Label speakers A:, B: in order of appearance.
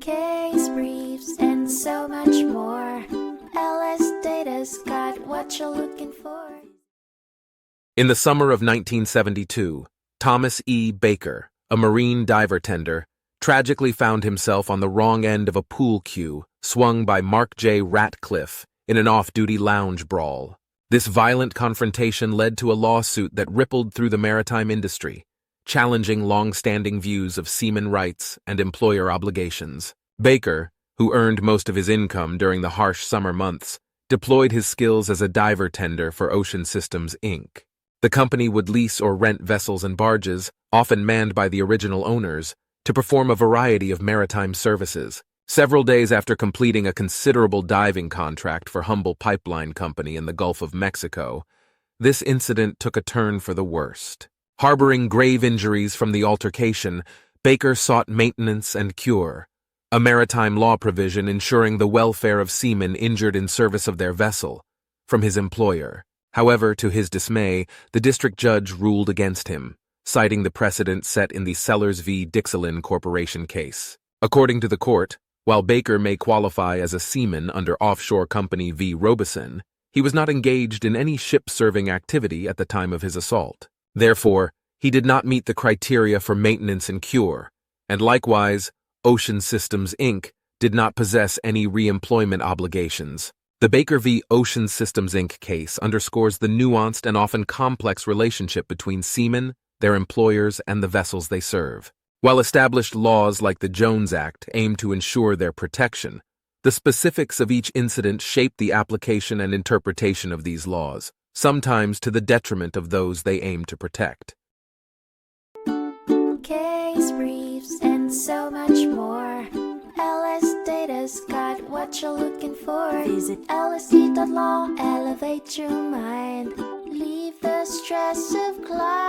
A: case briefs, and so much more. LSData's got what you're looking for.
B: In the summer of 1972, Thomas E. Baker, a marine diver tender, tragically found himself on the wrong end of a pool cue swung by Mark J. Ratcliffe in an off-duty lounge brawl. This violent confrontation led to a lawsuit that rippled through the maritime industry, challenging long-standing views of seaman rights and employer obligations. Baker, who earned most of his income during the harsh summer months, deployed his skills as a diver tender for Ocean Systems, Inc. The company would lease or rent vessels and barges, often manned by the original owners, to perform a variety of maritime services. Several days after completing a considerable diving contract for Humble Pipeline Company in the Gulf of Mexico, this incident took a turn for the worst. Harboring grave injuries from the altercation, Baker sought maintenance and cure, a maritime law provision ensuring the welfare of seamen injured in service of their vessel, from his employer. However, to his dismay, the district judge ruled against him, citing the precedent set in the Sellers v. Dixilyn Corporation case. According to the court, while Baker may qualify as a seaman under Offshore Company v. Robeson, he was not engaged in any ship-serving activity at the time of his assault. Therefore, he did not meet the criteria for maintenance and cure, and likewise, Ocean Systems, Inc. did not possess any re-employment obligations. The Baker v. Ocean Systems, Inc. case underscores the nuanced and often complex relationship between seamen, their employers, and the vessels they serve. While established laws like the Jones Act aim to ensure their protection, the specifics of each incident shape the application and interpretation of these laws, sometimes to the detriment of those they aim to protect.
A: Case briefs, and so much more. LSData's got what you're looking for. Visit lsd.law, elevate your mind. Leave the stress of climb.